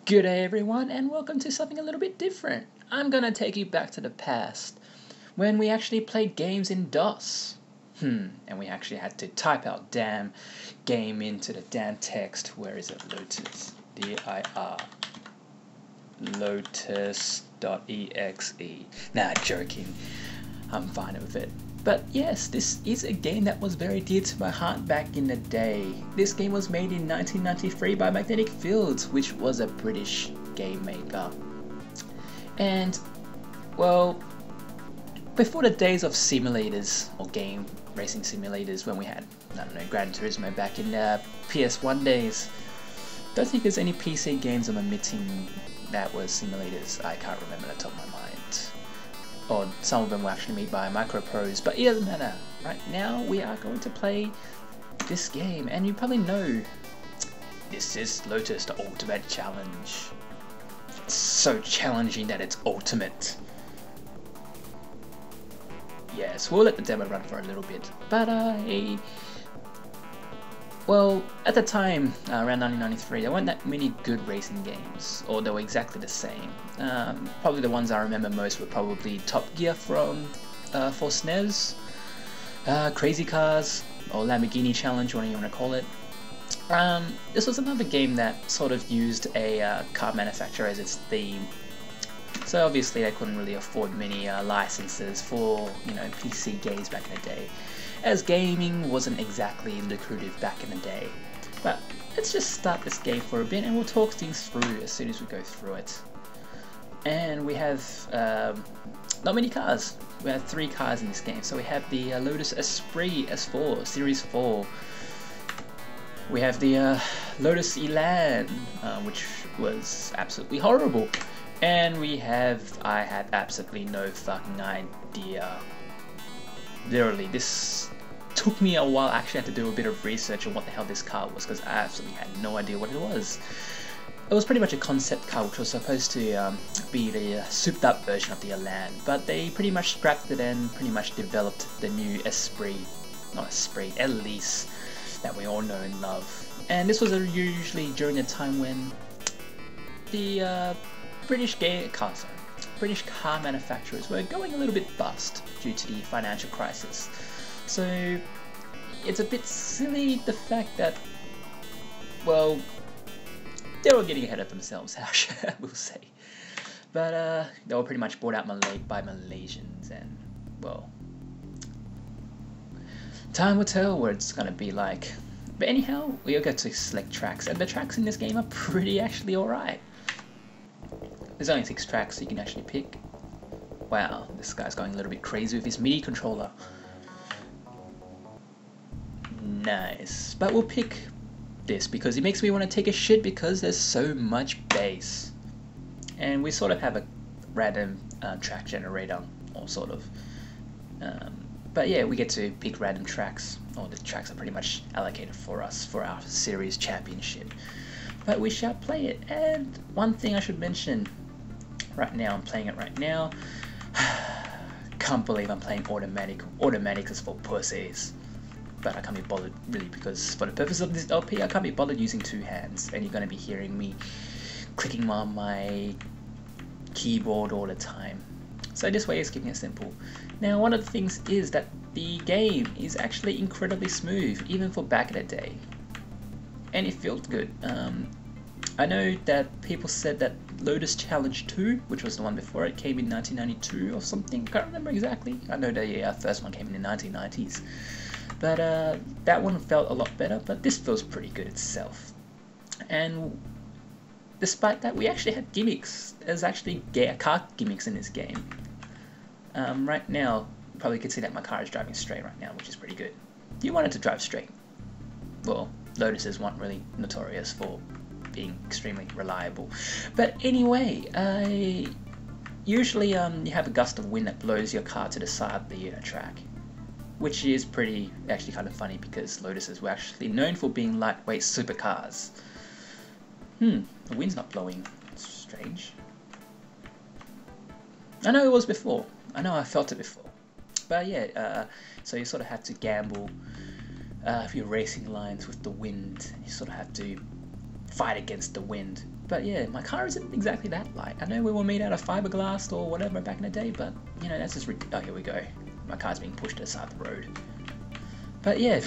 Good day everyone and welcome to something a little bit different. I'm gonna take you back to the past when we actually played games in DOS. And we actually had to type our damn game into the damn text. Where is it? Lotus. D-I-R. Lotus.exe. Nah, joking. I'm fine with it. But yes, this is a game that was very dear to my heart back in the day. This game was made in 1993 by Magnetic Fields, which was a British game maker. And, well, before the days of simulators, or game racing simulators, when we had, I don't know, Gran Turismo back in the PS1 days, don't think there's any PC games I'm omitting that were simulators. I can't remember at the top of my mind. Or some of them were actually made by Micropros, but it doesn't matter. Right now we are going to play this game, and you probably know this is Lotus, the Ultimate Challenge. It's so challenging that it's ultimate. Yes, we'll let the demo run for a little bit, but well, at the time, around 1993, there weren't that many good racing games, or they were exactly the same. Probably the ones I remember most were probably Top Gear for SNES, Crazy Cars, or Lamborghini Challenge, whatever you want to call it. This was another game that sort of used a car manufacturer as its theme. So obviously they couldn't really afford many licenses for, you know, PC games back in the day, as gaming wasn't exactly lucrative back in the day. But let's just start this game for a bit and we'll talk things through as soon as we go through it. And we have not many cars. We have 3 cars in this game. So we have the Lotus Esprit S4, Series 4. We have the Lotus Elan, which was absolutely horrible. And we have, I had absolutely no fucking idea. Literally, this took me a while. I actually had to do a bit of research on what the hell this car was, because I absolutely had no idea what it was. It was pretty much a concept car which was supposed to be the souped up version of the Elan, but they pretty much scrapped it and pretty much developed the new Esprit, not Esprit, Elise, that we all know and love. And this was usually during a time when the British car manufacturers were going a little bit bust due to the financial crisis. So it's a bit silly the fact that, well, they were getting ahead of themselves, I will say. But they were pretty much bought out by Malaysians, and, well, time will tell what it's gonna be like. But anyhow, we'll go to select tracks, and the tracks in this game are pretty actually alright. There's only 6 tracks you can actually pick. Wow, this guy's going a little bit crazy with his MIDI controller. Nice. But we'll pick this because it makes me want to take a shit because there's so much bass. And we sort of have a random track generator, or sort of. But yeah, we get to pick random tracks, or the tracks are pretty much allocated for us for our series championship. But we shall play it. And one thing I should mention, right now, I'm playing it right now. Can't believe I'm playing automatic. Automatic is for pussies. But I can't be bothered really, because for the purpose of this LP, I can't be bothered using 2 hands. And you're going to be hearing me clicking on my keyboard all the time. So this way is keeping it simple. Now, one of the things is that the game is actually incredibly smooth, even for back in the day. And it felt good. I know that people said that Lotus Challenge 2, which was the one before it, came in 1992 or something. Can't remember exactly. I know the first one came in the 1990s. But that one felt a lot better, but this feels pretty good itself. And despite that, we actually had gimmicks. There's actually car gimmicks in this game. Right now, you probably can see that my car is driving straight right now, which is pretty good. You want it to drive straight. Well, Lotuses weren't really notorious for being extremely reliable. But anyway, usually you have a gust of wind that blows your car to the side of the track, which is actually kind of funny because Lotuses were actually known for being lightweight supercars. The wind's not blowing. It's strange. I know it was before. I know I felt it before. But yeah, so you sort of have to gamble if you're racing lines with the wind. You sort of have to fight against the wind. But yeah, my car isn't exactly that light. I know we were made out of fiberglass or whatever back in the day, but you know, that's just oh, here we go. My car's being pushed to the side of the road. But yeah,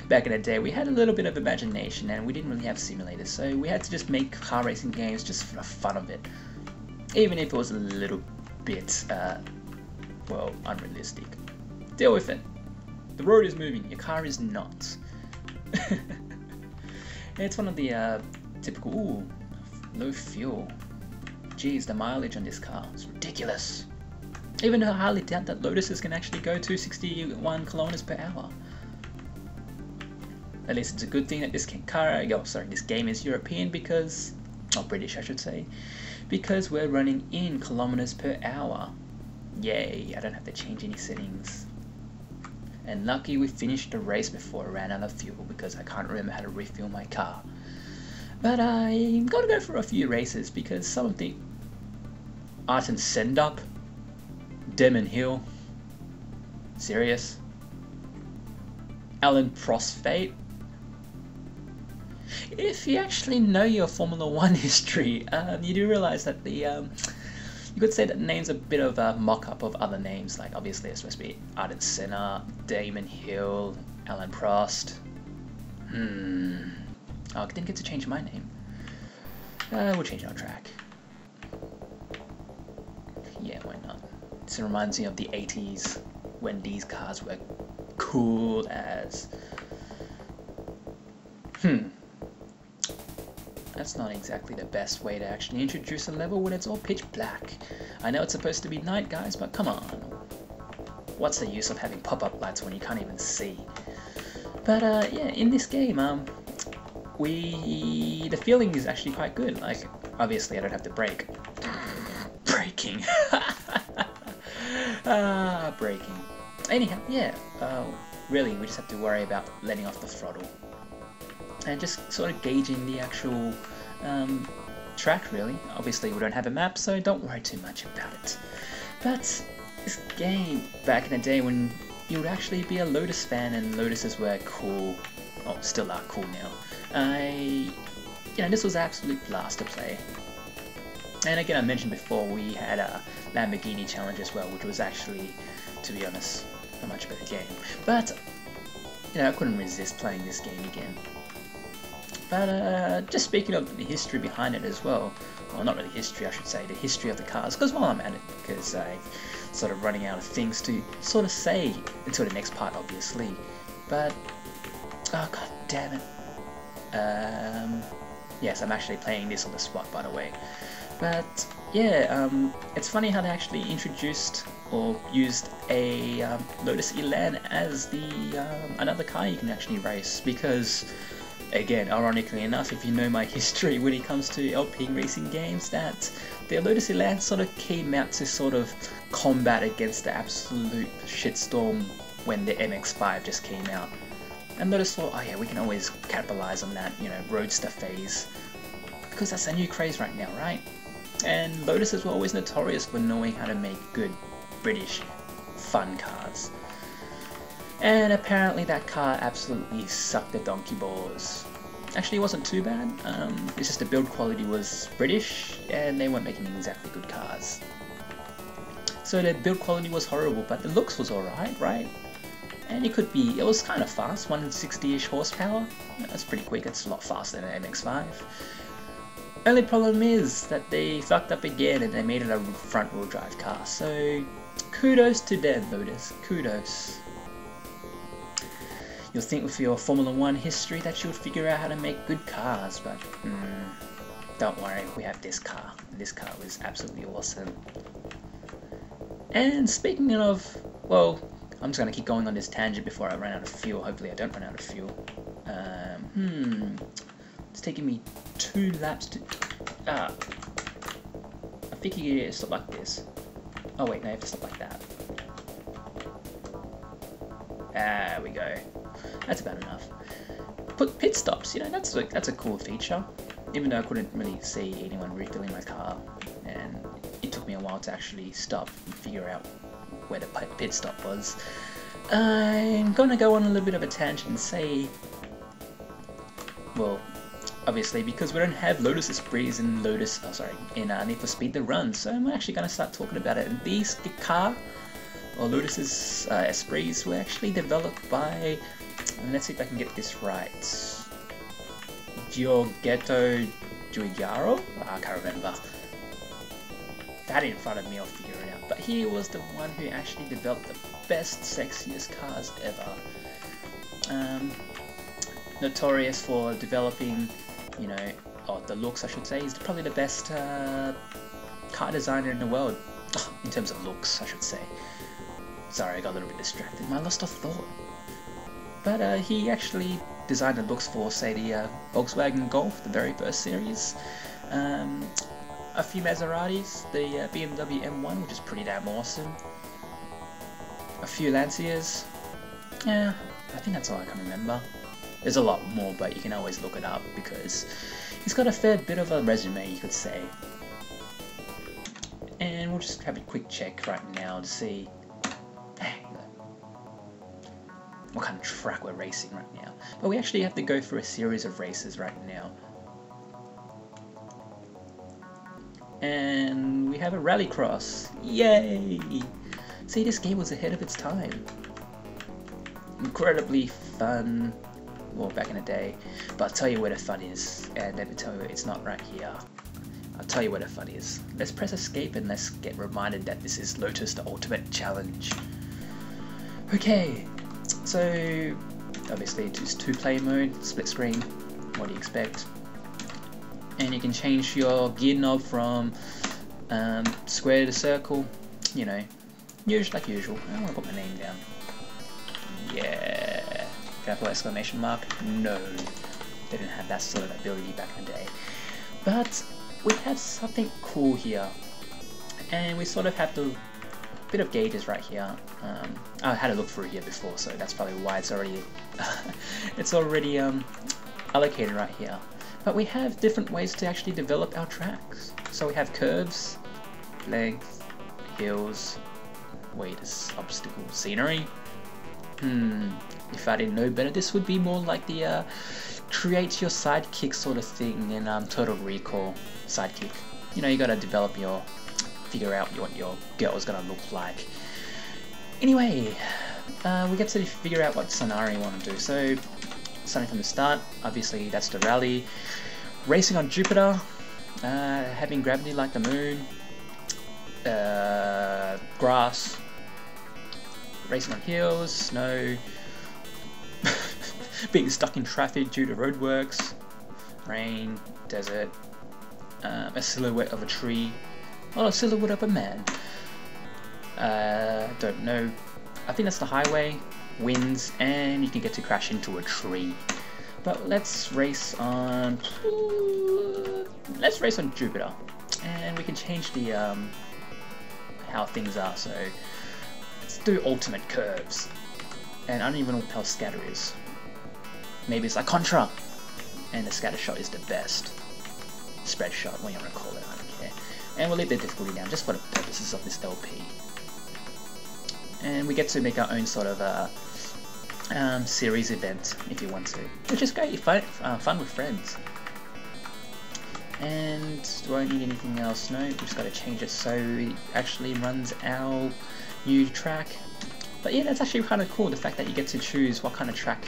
back in the day we had a little bit of imagination and we didn't really have simulators, so we had to just make car racing games just for the fun of it. Even if it was a little bit, well, unrealistic. Deal with it. The road is moving, your car is not. It's one of the typical, ooh, low fuel. Geez, the mileage on this car is ridiculous. Even though I hardly doubt that Lotuses can actually go to 61 kilometers per hour. At least it's a good thing that this this game is European because, or British I should say, because we're running in kilometers per hour. Yay, I don't have to change any settings. And lucky we finished the race before I ran out of fuel because I can't remember how to refuel my car. But I'm gonna go for a few races because some of the Arten Sendup, Demon Hill, serious, Alan Prost. If you actually know your Formula 1 history, you do realise that the you could say that the name's a bit of a mock-up of other names, like obviously it's supposed to be Arden Senna, Damon Hill, Alan Prost. Oh, I didn't get to change my name. We'll change our track. Yeah, why not? This reminds me of the 80s when these cars were cool as... That's not exactly the best way to actually introduce a level when it's all pitch black. I know it's supposed to be night, guys, but come on. What's the use of having pop-up lights when you can't even see? But yeah, in this game, the feeling is actually quite good. Like, obviously I don't have to brake. Braking. Braking. Anyhow, yeah, really we just have to worry about letting off the throttle. And just sort of gauging the actual track, really. Obviously we don't have a map, so don't worry too much about it. But this game, back in the day when you would actually be a Lotus fan and Lotuses were cool, oh, still are cool now, you know, this was an absolute blast to play. And again, I mentioned before, we had a Lamborghini challenge as well, which was actually, to be honest, a much better game. But, you know, I couldn't resist playing this game again. But just speaking of the history behind it as well, not really history I should say, the history of the cars, because while I'm at it, because I'm sort of running out of things to sort of say until the next part obviously, but, oh god damn it, yes, I'm actually playing this on the spot by the way, but yeah, it's funny how they actually introduced or used a Lotus Elan as the another car you can actually race, because again, ironically enough, if you know my history when it comes to LP racing games, that the Lotus Elan sort of came out to sort of combat against the absolute shitstorm when the MX-5 just came out. And Lotus thought, oh yeah, we can always capitalize on that, you know, roadster phase, because that's a new craze right now, right? And Lotuses were always notorious for knowing how to make good British fun cars. And apparently that car absolutely sucked the donkey balls. Actually, it wasn't too bad. It's just the build quality was British, and they weren't making exactly good cars. So the build quality was horrible, but the looks was alright, right? And it was kind of fast, 160-ish horsepower. That's pretty quick, it's a lot faster than an MX-5. Only problem is that they fucked up again and they made it a front wheel drive car. So kudos to them, Lotus, kudos. You'll think with your Formula 1 history that you would figure out how to make good cars, but don't worry, we have this car. This car was absolutely awesome. And speaking of, well, I'm just going to keep going on this tangent before I run out of fuel. Hopefully I don't run out of fuel. It's taking me 2 laps to... I think you get to stop like this. Oh wait, no, you have to stop like that. There we go. That's about enough. Put pit stops, you know, that's a cool feature. Even though I couldn't really see anyone refilling my car, and it took me a while to actually stop and figure out where the pit stop was. I'm gonna go on a little bit of a tangent and say, well, obviously, because we don't have Lotus esprits in Need for Speed the Run, so I'm actually going to start talking about it. And these car, or Lotus's esprits, were actually developed by, let's see if I can get this right, Giorgetto Giugiaro? I can't remember. That in front of me, I'll figure it out. But he was the one who actually developed the best, sexiest cars ever. Notorious for developing, you know, or the looks I should say. He's probably the best car designer in the world. In terms of looks, I should say. Sorry, I got a little bit distracted. I lost a thought. But he actually designed the looks for, say, the Volkswagen Golf, the very first series. A few Maseratis, the BMW M1, which is pretty damn awesome. A few Lancias. Yeah, I think that's all I can remember. There's a lot more, but you can always look it up because he's got a fair bit of a resume, you could say. And we'll just have a quick check right now to see what kind of track we're racing right now. But we actually have to go through a series of races right now. And we have a rallycross. Yay! See, this game was ahead of its time. Incredibly fun. Well, back in the day. But I'll tell you where the fun is. And let me tell you, it's not right here. I'll tell you where the fun is. Let's press escape and let's get reminded that this is Lotus the Ultimate Challenge. Okay. So, obviously it's 2-player mode, split screen. What do you expect? And you can change your gear knob from square to circle, you know, like usual. I want to put my name down. Yeah. Can I put exclamation mark? No. They didn't have that sort of ability back in the day. But we have something cool here. And we sort of have the bit of gauges right here. I had a look through here before, so that's probably why it's already allocated right here. But we have different ways to actually develop our tracks. So we have curves, length, hills, obstacles, scenery. If I didn't know better, this would be more like the create your sidekick sort of thing in Total Recall sidekick. You know, you gotta figure out what your girl is gonna look like. Anyway, we get to figure out what scenario we want to do. So, starting from the start, obviously that's the rally. Racing on Jupiter, having gravity like the moon, grass, racing on hills, snow, being stuck in traffic due to roadworks, rain, desert, a silhouette of a tree, or a silhouette of a man. Don't know. I think that's the highway, winds, and you can get to crash into a tree. But let's race on Jupiter, and we can change the how things are. So let's do ultimate curves, and I don't even know what the hell scatter is. Maybe it's like Contra, and the scatter shot is the best. Spread shot, what you want to call it, I don't care. And we'll leave the difficulty down just for the purposes of this LP. And we get to make our own sort of series event if you want to, which is great. Fun with friends. And do I need anything else? No, we just got to change it so it actually runs our new track. But yeah, that's actually kind of cool, the fact that you get to choose what kind of track,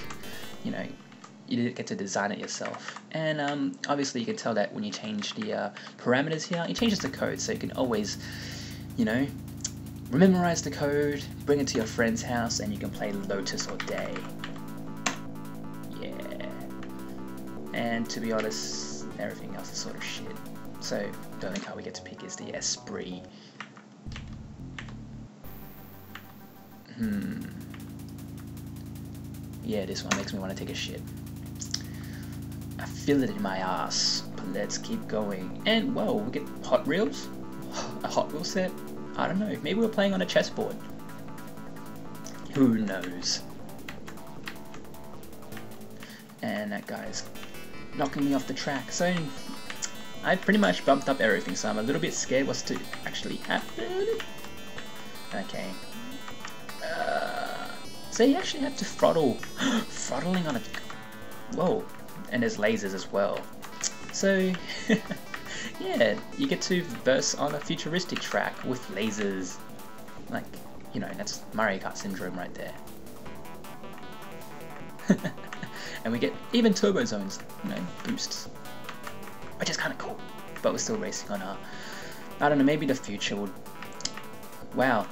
you know, you get to design it yourself. And obviously you can tell that when you change the parameters here, it changes the code, so you can always, you know, memorize the code, bring it to your friend's house, and you can play Lotus all day. Yeah. And to be honest, everything else is sort of shit. So the only car we get to pick is the Esprit. Yeah, this one makes me want to take a shit. I feel it in my ass. But let's keep going. And whoa, we get Hot Wheels? A Hot Wheels set? I don't know, maybe we're playing on a chessboard. Who knows? And that guy's knocking me off the track. So I pretty much bumped up everything, so I'm a little bit scared what's to actually happen. Okay. So you actually have to throttle. Throttling on a... Whoa. And there's lasers as well. So yeah, you get to verse on a futuristic track with lasers. Like, you know, that's Mario Kart syndrome right there. And we get even turbo zones, you know, boosts, which is kind of cool. But we're still racing on I don't know, maybe the future would. Wow,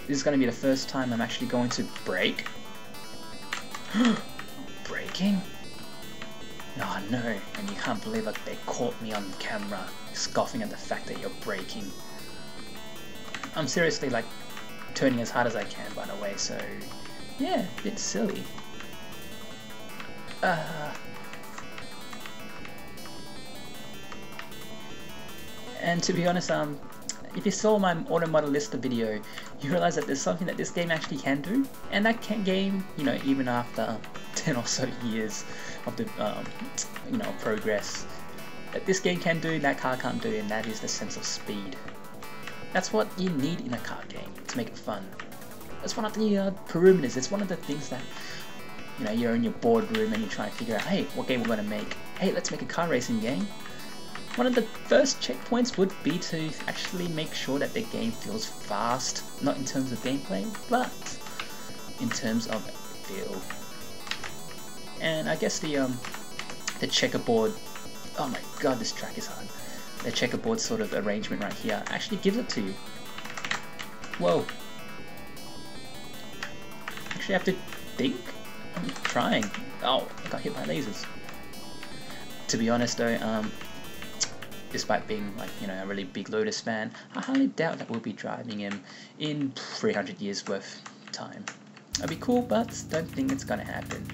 this is going to be the first time I'm actually going to brake. Braking? Oh no, and you can't believe like they caught me on camera scoffing at the fact that you're braking. I'm seriously like turning as hard as I can, by the way, so yeah, a bit silly. And to be honest, if you saw my Auto Model Lister video, you realize that there's something that this game actually can do, and that game, you know, even after 10 or so years of the, you know, progress, that this game can do, that car can't do, and that is the sense of speed. That's what you need in a car game to make it fun. That's one of the perimeters. It's one of the things that, you know, you're in your boardroom and you try to figure out, hey, what game we're going to make? Hey, let's make a car racing game. One of the first checkpoints would be to actually make sure that the game feels fast, not in terms of gameplay, but in terms of feel. And I guess the checkerboard, oh my god, this track is hard. The checkerboard sort of arrangement right here actually gives it to you. Whoa. Actually I have to think? I'm trying. Oh, I got hit by lasers. To be honest though, despite being like, you know, a really big Lotus fan, I highly doubt that we'll be driving him in 300 years worth of time. That'd be cool, but don't think it's gonna happen.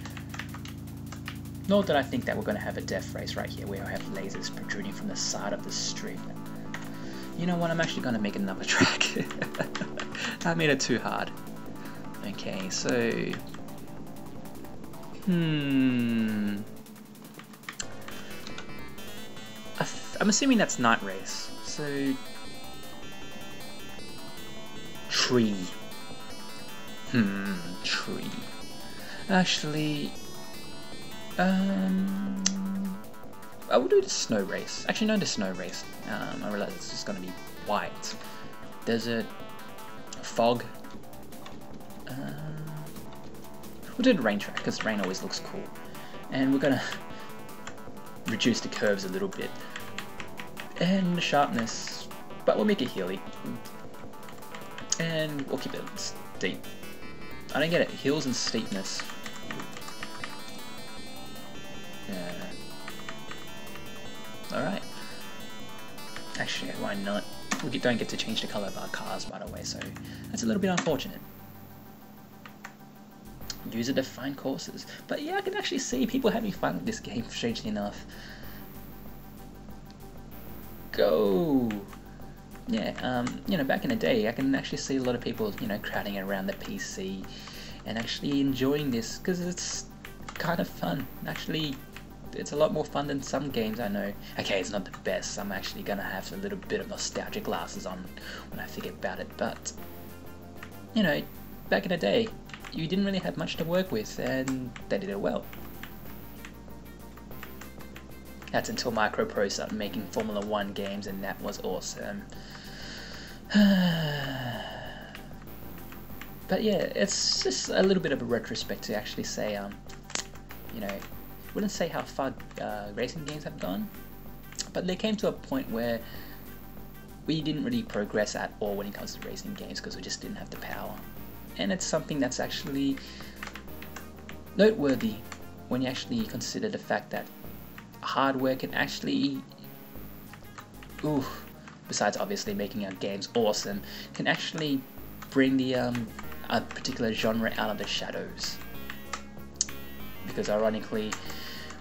Nor did I think that we're gonna have a death race right here where I have lasers protruding from the side of the street. You know what, I'm actually gonna make another track. I made it too hard. Okay, so I'm assuming that's night race. So tree. Tree. Actually, I will do the snow race. Actually, no, the snow race. I realize it's just gonna be white. Desert, fog. We'll do the rain track because rain always looks cool, and we're gonna reduce the curves a little bit and the sharpness, but we'll make it hilly, and we'll keep it steep. I don't get it. Hills and steepness. Yeah. All right. Actually, why not? We don't get to change the color of our cars, by the way, so that's a little bit unfortunate. User-defined courses, but yeah, I can actually see people having fun with this game. Strangely enough. Go. Yeah, you know, back in the day, I can actually see a lot of people, you know, crowding around the PC and actually enjoying this because it's kind of fun. Actually, it's a lot more fun than some games I know. Okay, it's not the best. I'm actually gonna have a little bit of nostalgia glasses on when I think about it, but you know, back in the day, you didn't really have much to work with, and they did it well. That's until Micropro started making Formula 1 games, and that was awesome. But yeah, it's just a little bit of a retrospect to actually say, you know, wouldn't say how far racing games have gone, but they came to a point where we didn't really progress at all when it comes to racing games because we just didn't have the power. And it's something that's actually noteworthy when you actually consider the fact that hardware can actually, besides obviously making our games awesome, can actually bring the a particular genre out of the shadows. Because ironically,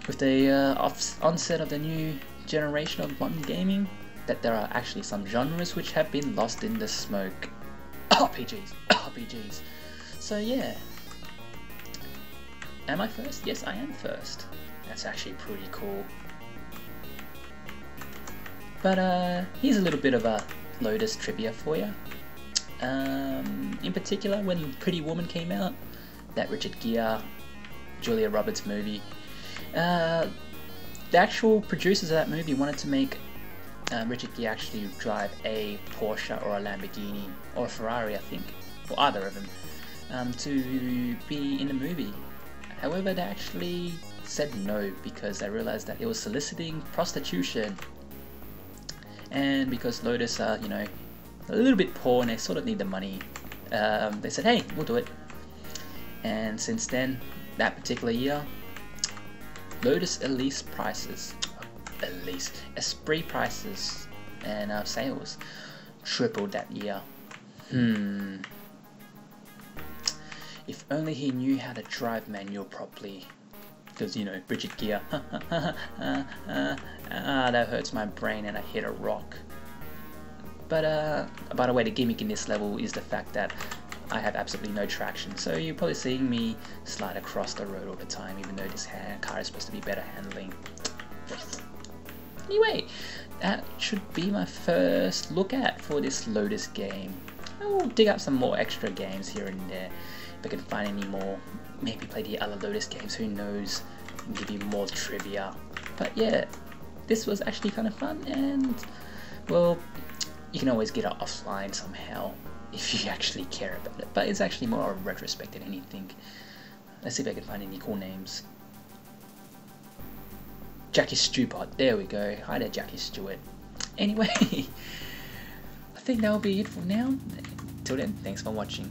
with the onset of the new generation of modern gaming, that there are actually some genres which have been lost in the smoke. RPGs. So yeah. Am I first? Yes, I am first. That's actually pretty cool. But here's a little bit of a Lotus trivia for you. In particular, when Pretty Woman came out, that Richard Gere, Julia Roberts movie, the actual producers of that movie wanted to make Richard Gere actually drive a Porsche or a Lamborghini or a Ferrari, I think, or either of them, to be in the movie. However, they actually said no because they realized that it was soliciting prostitution, and because Lotus are, you know, a little bit poor and they sort of need the money, they said, hey, we'll do it. And since then, that particular year, Lotus Esprit prices and sales tripled that year. If only he knew how to drive manual properly. Because, you know, Richard Gere, that hurts my brain and I hit a rock. But by the way, the gimmick in this level is the fact that I have absolutely no traction, so you're probably seeing me slide across the road all the time, even though this car is supposed to be better handling. Anyway, that should be my first look at for this Lotus game. I will dig up some more extra games here and there if I can find any more. Maybe play the other Lotus games, who knows, and give you more trivia. But yeah, this was actually kind of fun, and well, you can always get it offline somehow if you actually care about it, but it's actually more a retrospect than anything. Let's see if I can find any cool names. Jackie Stewart, there we go. Hi there, Jackie Stewart. Anyway, I think that'll be it for now. Till then, thanks for watching.